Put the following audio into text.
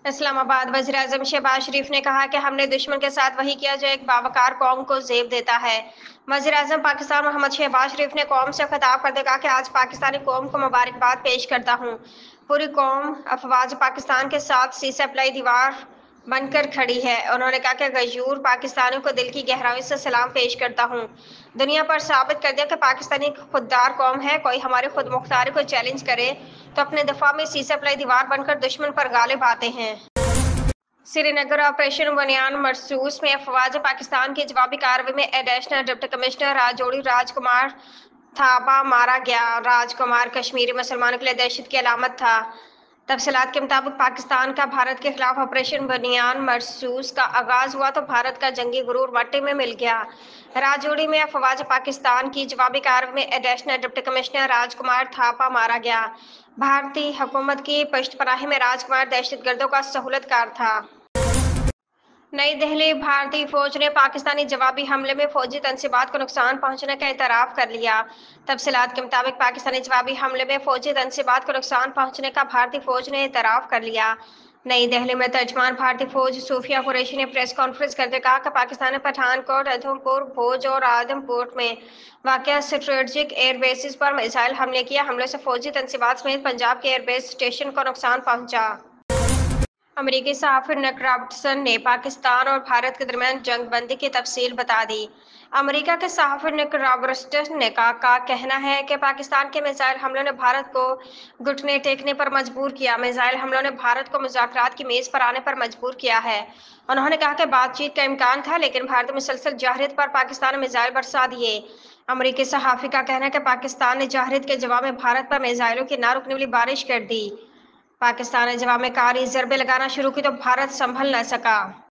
اسلام آباد وزیر اعظم شہباز شریف نے کہا کہ ہم نے دشمن کے ساتھ وہی کیا جو ایک باوقار قوم کو زیب دیتا ہے۔ وزیر اعظم پاکستان محمد شہباز شریف نے قوم سے خطاب کرتے کہا کہ آج پاکستانی قوم کو مبارکباد پیش کرتا ہوں۔ پوری قوم افواج پاکستان کے ساتھ سی سپلائی دیوار بن کر کھڑی ہے۔ انہوں نے کہا کہ غیور پاکستانیوں کو دل کی گہرائیوں سے سلام پیش کرتا ہوں۔ دنیا پر ثابت کر دیا کہ پاکستانی ایک خوددار قوم ہے۔ کوئی ہماری خود مختاری کو چیلنج کرے تو اپنے دفاع میں سی سپلائی دیوار بن کر دشمن پر غالب آتے ہیں۔ سری نگر آپریشن بنیان مرسوس میں افواج پاکستان کی جوابی کارروائی میں additional deputy commissioner Rajouri Raj Kumar Thapa مارا گیا۔ راج کمار کشمیری مسلمانوں کے لیے دہشت کی علامت تھا۔ تفصیلات کے مطابق پاکستان کا بھارت کے خلاف آپریشن بنیان مرسوس کا آغاز ہوا تو بھارت کا جنگی غرور مٹی میں مل گیا۔ راجوری میں افواج پاکستان کی جوابی کارروائی میں additional deputy commissioner Raj Kumar Thapa مارا گیا۔ بھارتی حکومت کی پشت پناہی میں راج کمار دہشت گردوں کا سہولت کار تھا۔ نئی دہلی۔ بھارتی فوج نے پاکستانی جوابی حملے میں فوجی تنصیبات کو نقصان پہنچنے کا اعتراف کر لیا۔ تفصیلات کے مطابق پاکستانی جوابی حملے میں فوجی تنصیبات کو نقصان پہنچنے کا بھارتی فوج نے اعتراف کر لیا۔ نئی دہلی میں ترجمان بھارتی فوج صوفیہ قریشی نے پریس کانفرنس کرتے کہا کہ پاکستان نے پٹھان کوٹ، ادھم پور، بھوج اور آدم پور میں واقع اسٹریٹجک ایئر بیسز پر میزائل حملے کیے۔ حملے سے فوجی تنصیبات سمیت پنجاب کے ایئر بیس اسٹیشن کو نقصان پہنچا۔ امریکی صحافی نک رابرٹسن نے پاکستان اور بھارت کے درمیان جنگ بندی کی تفصیل بتا دی۔ امریکہ کے صحافی نک رابرٹسن کا کہنا ہے کہ پاکستان کے میزائل حملوں نے بھارت کو گھٹنے ٹیکنے پر مجبور کیا۔ میزائل حملوں نے بھارت کو مذاکرات کی میز پر آنے پر مجبور کیا ہے۔ انہوں نے کہا کہ بات چیت کا امکان تھا لیکن بھارت نے مسلسل جارحیت پر پاکستان نے میزائل برسا دیے۔ امریکی صحافی کا کہنا ہے کہ پاکستان نے جارحیت کے جواب میں بھارت پر میزائلوں کی نہ رکنے والی بارش کر دی۔ پاکستان نے جواب میں کاری ضربیں لگانا شروع کی تو بھارت سنبھل نہ سکا۔